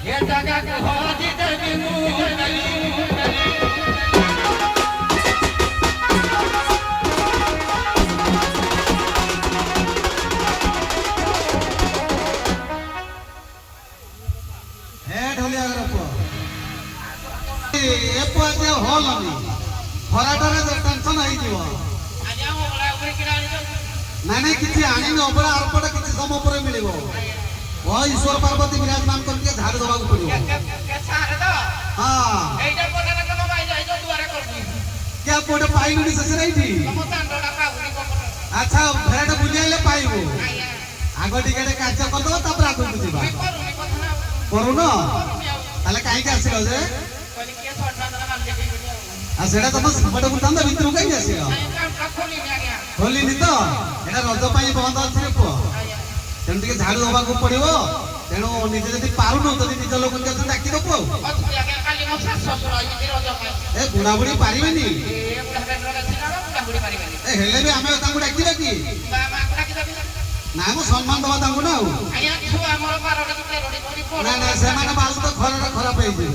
ଏ ଜାଗାକୁ ହଜି ଦେବି ମୁଁ ନାଇଁ କିଛି ଆଣିନି ଅବଳା ଆରପଟେ କିଛି ସମୟ ପରେ ମିଳିବ ଈଶ୍ୱର ପାର୍ବତୀ ବିରାଜମାନ କରିକି ଝାଡୁ ଦେବାକୁ ପଡିବ ହଁ ପାଇଲୁନି ଶେଷରେ ଏଇଠି ଆଚ୍ଛା ଫେରଟେ ବୁଲି ଆଇଲେ ପାଇବୁ ଆଗ ଟିକେ କାର୍ଯ୍ୟ କରିଦବ ତାପରେ ଆଗକୁ ଯିବା କରୁନ ତାହେଲେ କାହିଁକି ଆସିଲ ଯେ ସେଟା ତମ ସେପଟେ ବୁଲଥାନ୍ତା ଭିତରକୁ କାହିଁକି ଆସିଲ ଖୋଲିନି ତ ଏଟା ରଜ ପାଇଁ ବନ୍ଦ ଅଛି ରେ ପୁଅ ତେଣୁ ଟିକେ ଝାଡୁ ଦେବାକୁ ପଡିବ ତେଣୁ ନିଜେ ଯଦି ପାରୁନୁ ଯଦି ନିଜ ଲୋକ ଡାକି ଦେବୁ ଆଉ ଏ ବୁଢା ବୁଢୀ ପାରିବେନି ହେଲେ ବି ଆମେ ତାଙ୍କୁ ଡାକିବା କି ନାଇଁ ମୁଁ ସମ୍ମାନ ଦବା ତାଙ୍କୁ ନା ଆଉ ନା ନା ସେମାନେ ବାଳ ତ ଖରାରେ ଖରାପ ହେଇଯିବେ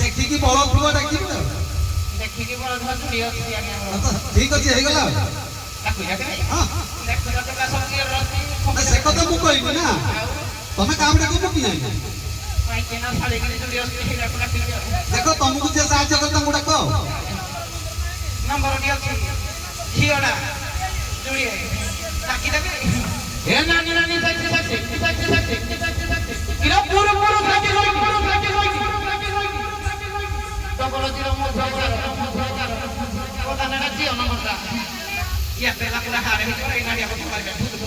ଦେଖିକି ବଳ ଥିବ ଡାକିବି ଆଉ ଠିକ ଅଛି ହେଇଗଲା ସେ କଥା ମୁଁ କହିବି ନା ତମେ କାମ ଡାକିବ କି ନାହିଁ ଦେଖ ତମକୁ ଯିଏ ସାହାଯ୍ୟ କରେ ତାଙ୍କୁ ଡାକ Ya te la pura jare, y por ahí nadie va a tomar el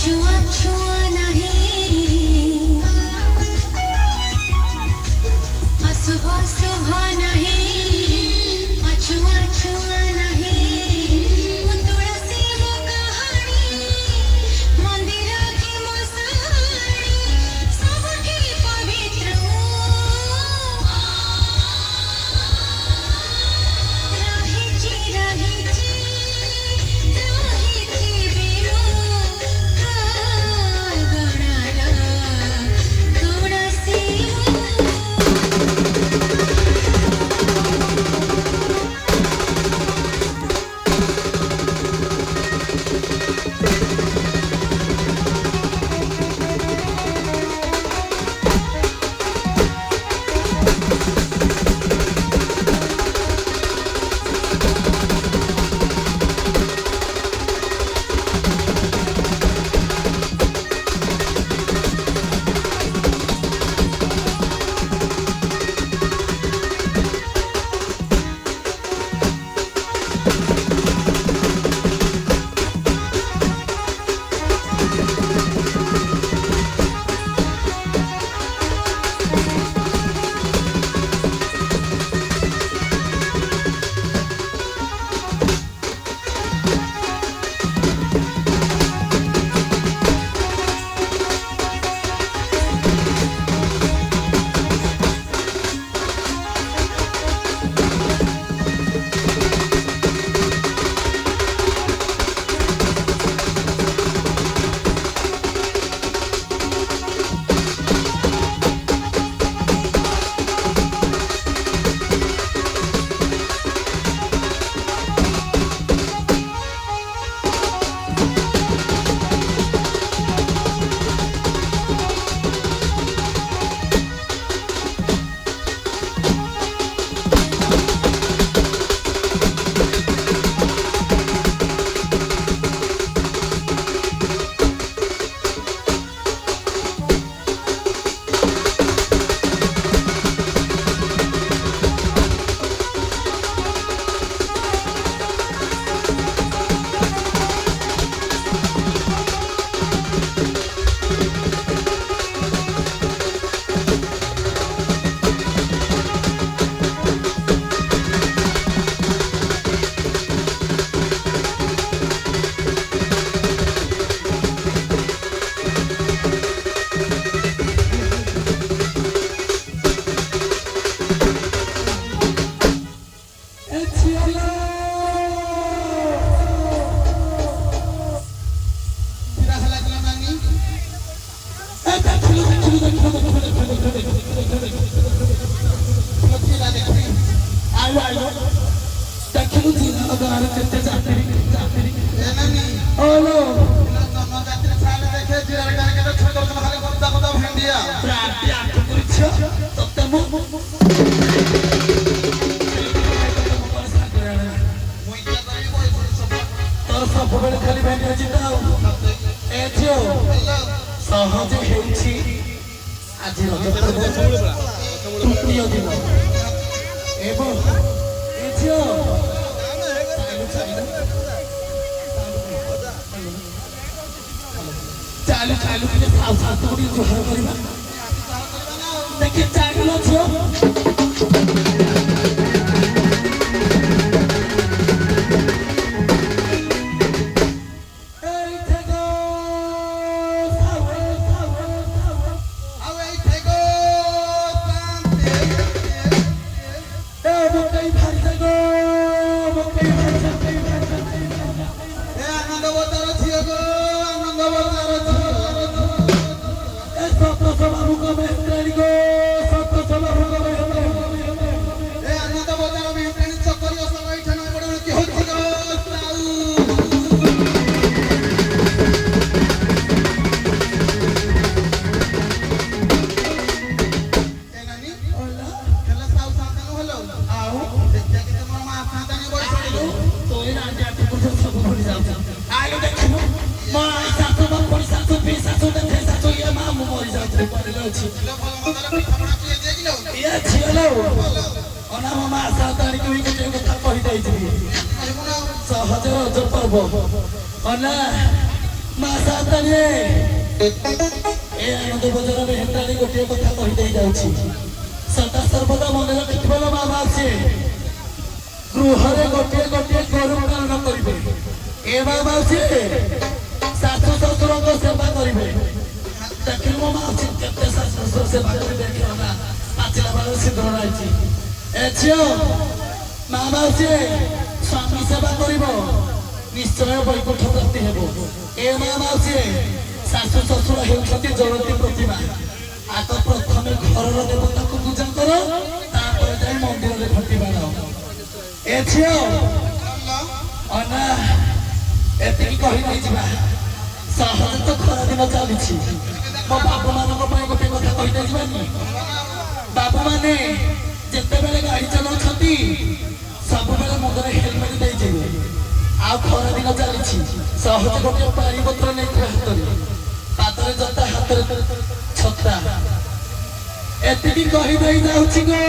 अछुआ छुआ नहीं अशुभ शुभ नहीं अछुआ छुआ नहीं तुलसी वो कहानी मंदिर की मसाणी सबके पवित्र रहिची रहिची रहिची बिनु गणना तुलसी ସହଜ ହେଉଛି ଆଜି ରଜ ତୃତୀୟ ଦିନ ଏବଂ ଏ ଝିଅ ଚାଲୁ ଚାଲୁ ଟିକେ ସାତ ଟିକେ ଜୁହାର କରିବା ଦେଖି ଚାଲୁନ ଝିଅ ମା ସାନ୍ତାଣୀ ଏ ଆନନ୍ଦ ବଜାରରେ ହେନ୍ତାଳି ଗୋଟିଏ କଥା କହିଦେଇ ଯାଉଛି ସଦା ସର୍ବଦା ମନେ ରଖିଥିବ ମା ମାଉସୀ ଗୃହରେ ଗୋଟିଏ ଗୋଟିଏ ଗୋରୁ ପାଳନ କରିବେ ଏ ମା ମାଉସୀ ଶାଶୁ ଶ୍ୱଶୁରଙ୍କ ସେବା କରିବେ ଦେଖିଲୁ ମୋ ମାଉସୀ କେତେ ଶାଶୁ ଶ୍ୱଶୁର ସେବା କରି ଦେଖିବ ନା ପାଚିଲା ବେଳେ ସିନ୍ଦୁର ରହିଛି ଏ ଝିଅ ମା ମାଉସୀ ସ୍ୱାମୀ ସେବା କରିବ ନିଶ୍ଚୟ ବୈକୁଣ୍ଠ ପ୍ରାପ୍ତି ହେବ ଏ ମା ମାଉସୀ ଶାଶୁ ଶ୍ୱଶୁର ହେଉଛନ୍ତି ଜ୍ୱଳନ୍ତୀ ପ୍ରତିମା ଆଗ ପ୍ରଥମେ ଘରର ଦେବତାକୁ ପୂଜା କର ତାପରେ ଯାଇ ମନ୍ଦିରରେ ଘଣ୍ଟି ବାଣ ଏ ଝିଅ ଅନା ଏତିକି କହି ନେଇଯିବା ସହଜ ତ ଖରାଦିନ ଚାଲିଛି ମୋ ବାପା ମାନଙ୍କ ପାଇଁ ଗୋଟେ କଥା କହି ନେଇଯିବାନି ବାପା ମାନେ ଯେତେବେଳେ ଗାଡି ଚଲାଉଛନ୍ତି ସବୁବେଳେ ମୁଣ୍ଡରେ ହେଲମେଟ ଦେଇଯିବେ ଆଉ ଖରା ଦିନ ଚାଲିଛି ସହଜ ଗୋଟେ ପାଣି ପତ୍ର ନେଇଥିବେ ହାତରେ ପାଦରେ ଜୋତା ହାତରେ ଛତା ଏତିକି କହିଦେଇ ଯାଉଛି ଗो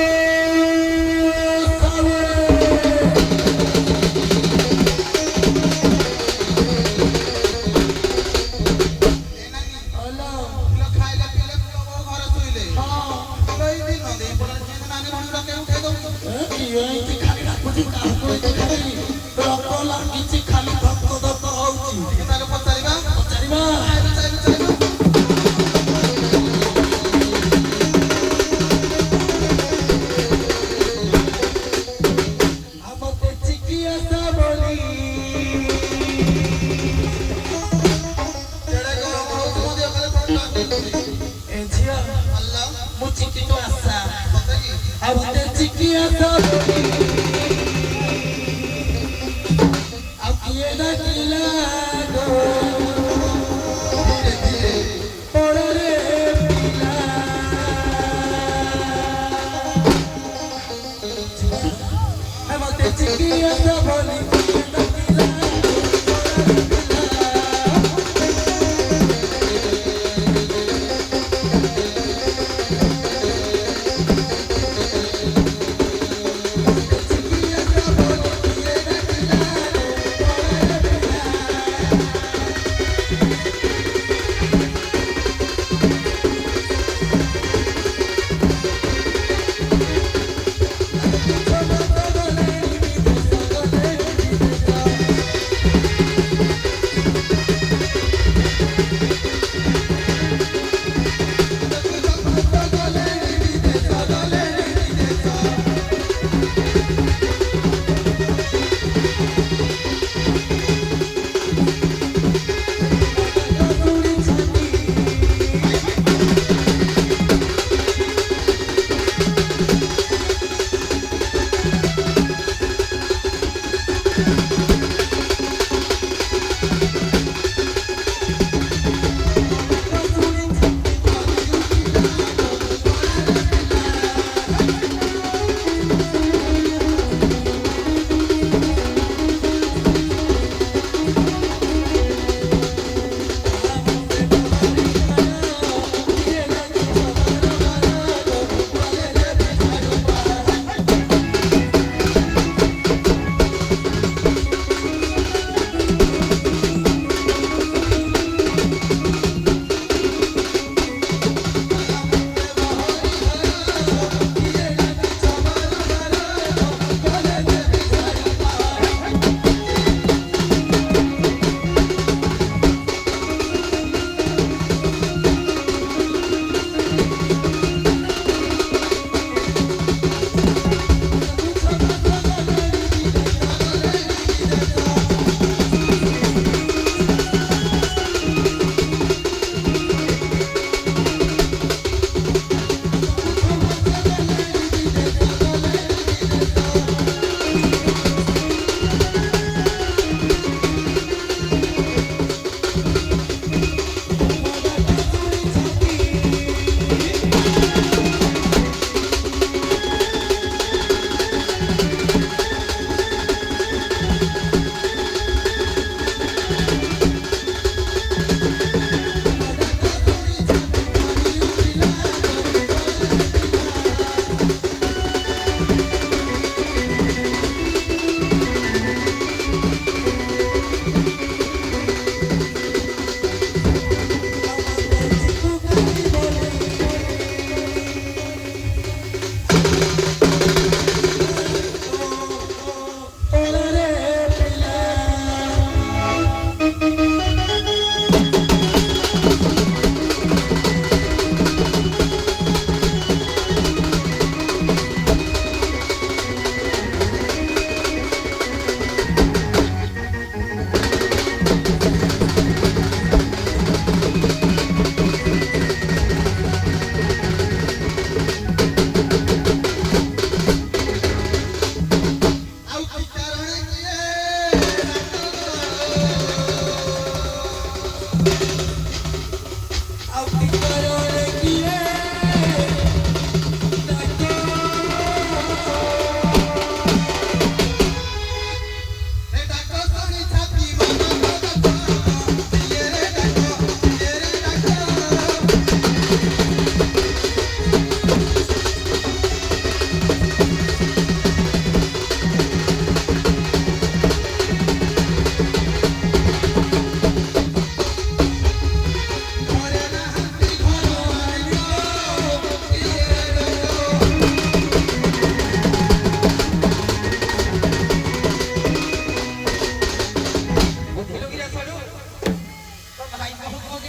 ଖାଲି ଧକ୍କ ଧକ୍କ ହଉଛି ପଚାରିବା ମୁଁ ଚିକିକୁ ଆଶା ଆଉ ମତେ ଚିକି ଆଶା ଆଉ କିଏ ଡାକିଲା ପଡ଼ରେ ପିଲା ମତେ ଚିକି ଆଶା ବୋଲି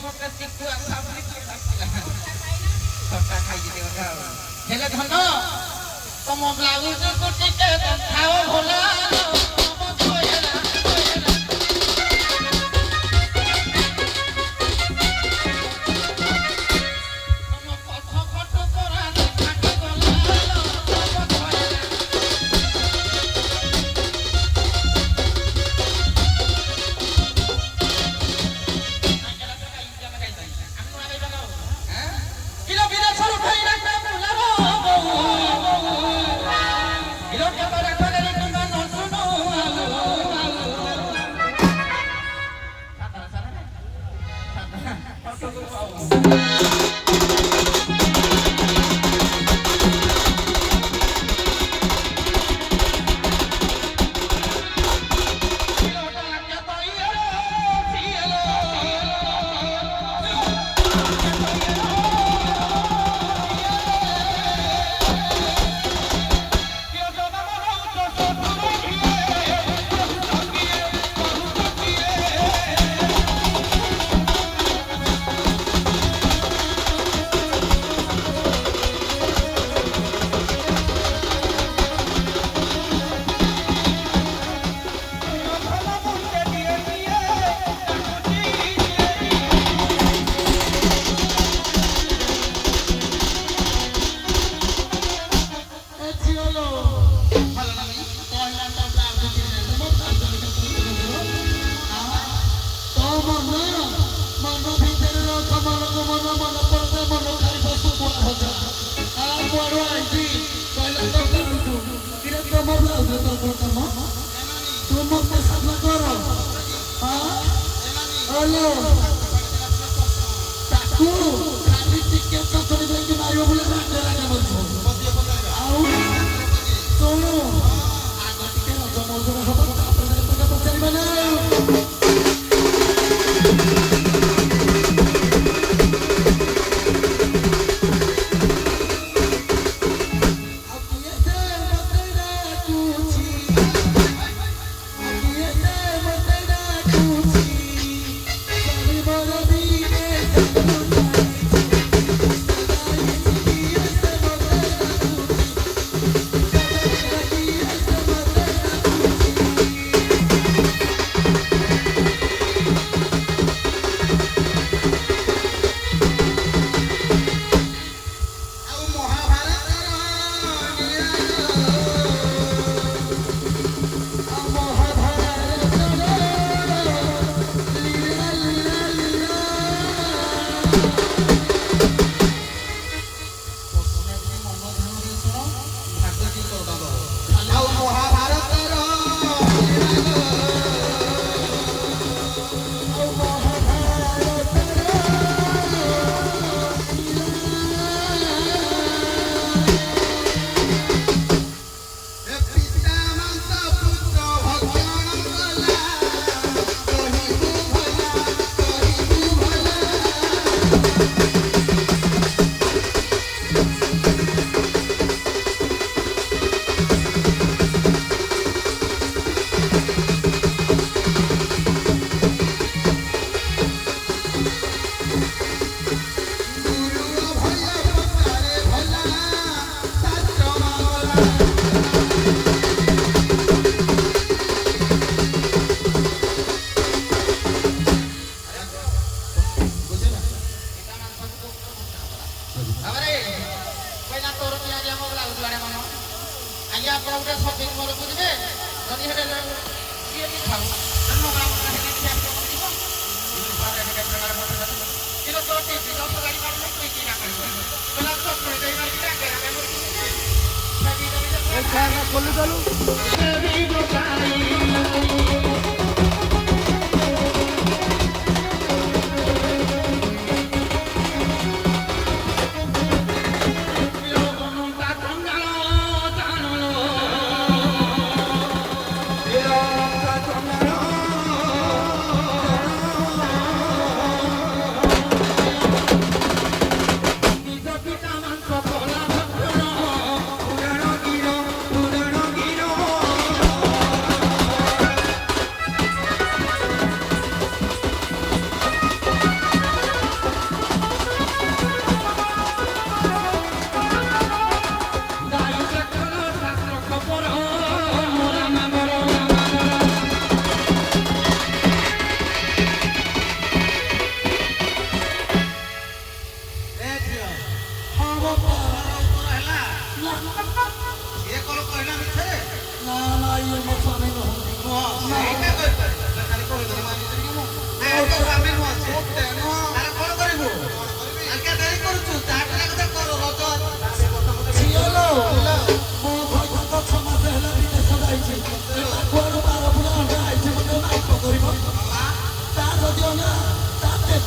ଗୋଟେ ଚିକୁଆ ସାବୁରି କିଏ ଡାକିଲା ଖଟା ଖାଇକି ଦେବ ହେଲେ ଧନ ତମ ବ୍ଲାଉଜକୁ ଟିକେ ଦେଖାଅ ଭଲା ତମ ଛୋଏଲା ତମ ପଛ ପଟ କରା ଦେଖାକି ଗଲା ତମ ଛୋଏଲା কিলো বিদেশর উঠাই রাখা মুলারো কিলো কেবল রাখা গেলে তোমরা নশুনো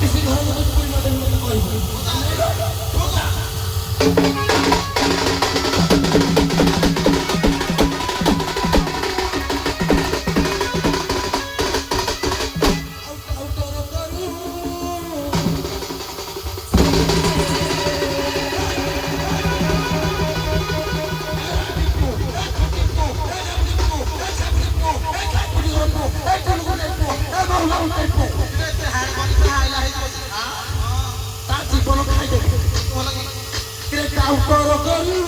ପିସି ଘର ଲୋକ ପୁରୀ ନ ଦେବି ମତେ କହିବୁ ତା ଜୀବନ ଖାଇଦେବେ କାଉଟର କରୁ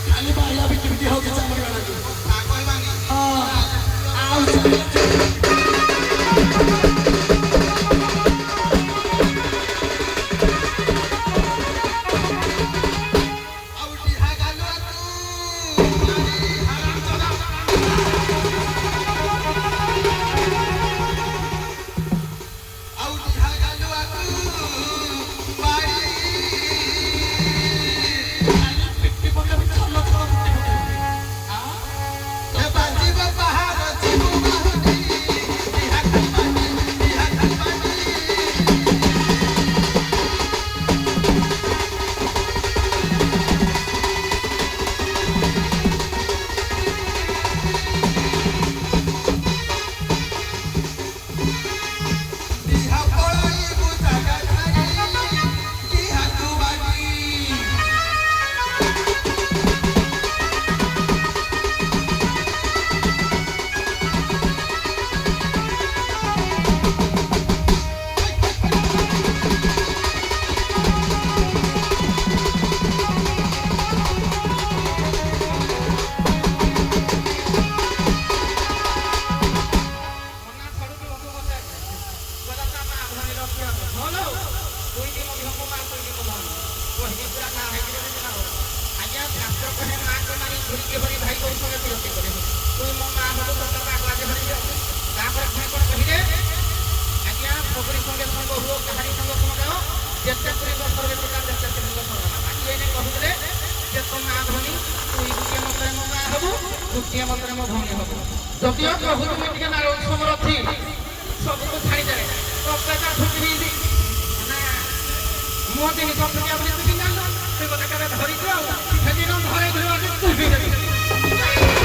ଖାଲି ବାଇଲା ବିକି ବିକି ହଉଛି ଚାମଡ଼ି 20 ବର୍ଷର ବେଟିକା 33 ବର୍ଷର ବାକି ଏଇନେ କହୁଥିଲେ ଯେ ତୋ ମା ଭଉଣୀ ତୁ ଗୋଟିଏ ମତରେ ମୋ ମା ହବୁ ଗୋଟିଏ ମତରେ ମୋ ଭଉଣୀ ହବୁ ଯଦିଓ ପ୍ରଭୁ ତୁମେ ଟିକେ ନାଳ ଉତ୍ସବର ଅଛି ସବୁକୁ ଛାଡ଼ିଦେଲେ ଅପେକ୍ଷା ଛୁଟି ହେଇଛି ମୋ ଜିନିଷ ଛୁଟି ଆପଣ ଛୁଟି ଜାଣିଲ ସେ କଥା କେବେ ଧରିଛୁ ଆଉ ସେଦିନ ଘରେ ଧରିବା ତୁ ହେଇଯାଉଛି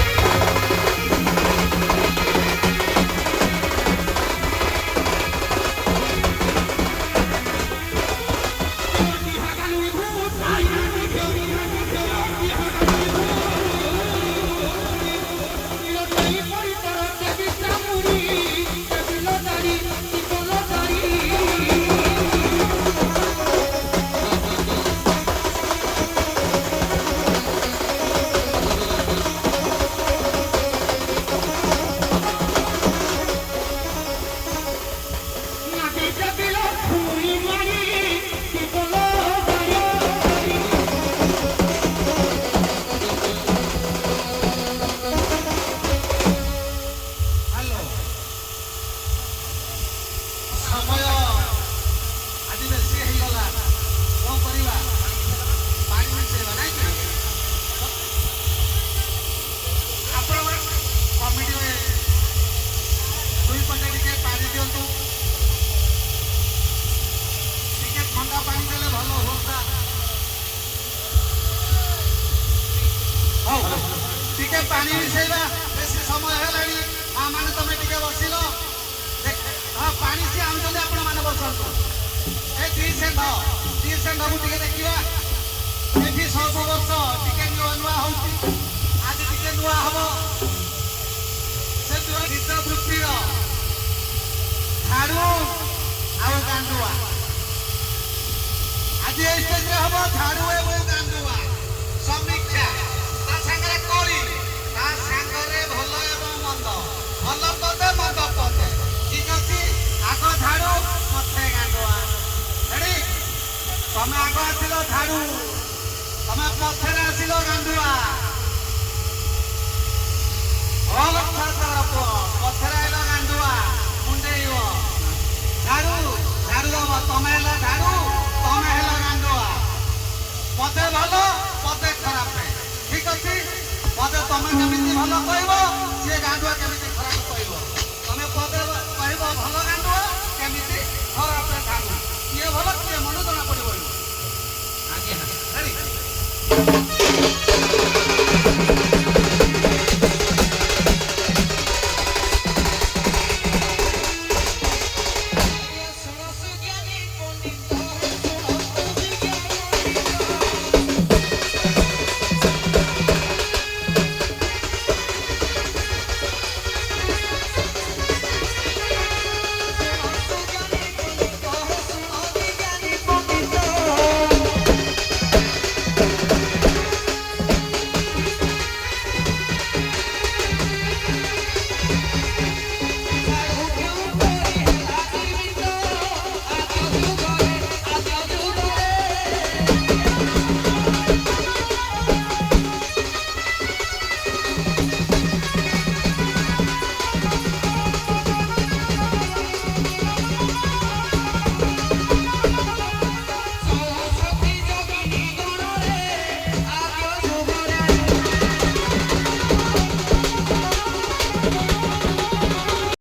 ହ୍ୟାଲୋ ସମୟ ଆଜି ବେଶୀ ହେଇଗଲା କଣ କରିବା ପାଣି ମିଶେଇବା ନାଇଁ କି ଆପଣ କମିଟିରେ ଦୁଇ ପଟେ ଟିକେ ପାଣି ଦିଅନ୍ତୁ ଟିକେ ଥଣ୍ଡା ପାଣି ଦେଲେ ଭଲ ହୁଅନ୍ତା ହଉ ଟିକେ ପାଣି ମିଶେଇବା ବେଶୀ ସମୟ ହେଲାଣି ମାନେ ତମେ ଟିକେ ବସିଲ ହଁ ପାଣି ସିଏ ଆଣୁଛନ୍ତି ଆପଣ ମାନେ ବସନ୍ତୁ ଏ ଦି ଷେଣ୍ଢକୁ ଟିକେ ଦେଖିବା ଏଠି ସବୁ ବର୍ଷ ଟିକେ ନୂଆ ନୂଆ ହଉଛି ଆଜି ଟିକେ ନୂଆ ହବ ସେ ଗୀତ ବୃତ୍ତିର ଝାଡୁ ଆଉ ଗାଣ୍ଡୁଆ ଆଜି ଏଇ ଷ୍ଟେଜରେ ହବ ଝାଡୁ ଏବଂ ଗାଣ୍ଡୁଆ ସମୀକ୍ଷା ତା ସାଙ୍ଗରେ କଳି ତା ସାଙ୍ଗରେ ଭଲ ଏବଂ ମନ୍ଦ ଭଲ ପଦେ ମନ୍ଦ ପଦେ ଠିକ ଅଛି ଆଗ ଝାଡୁ ମତେ ଗାଣ୍ଡୁଆ ରେଡି ତମେ ଆଗ ଆସିଲ ଝାଡୁ ତମେ ପଛରେ ଆସିଲ ଗାଣ୍ଡୁଆ ଭଲ ପୁଅ ପଛରେ ଆଇଲ ଗାଣ୍ଡୁଆ ମୁଣ୍ଡେଇବ ଝାଡୁ ଝାଡୁ ଦବ ତମେ ହେଲ ଝାଡୁ ତମେ ହେଲ ଗାଣ୍ଡୁଆ ପଦେ ଭଲ ପଦେ ଖରାପ ଠିକ ଅଛି ପଦେ ତମେ କେମିତି ଭଲ କହିବ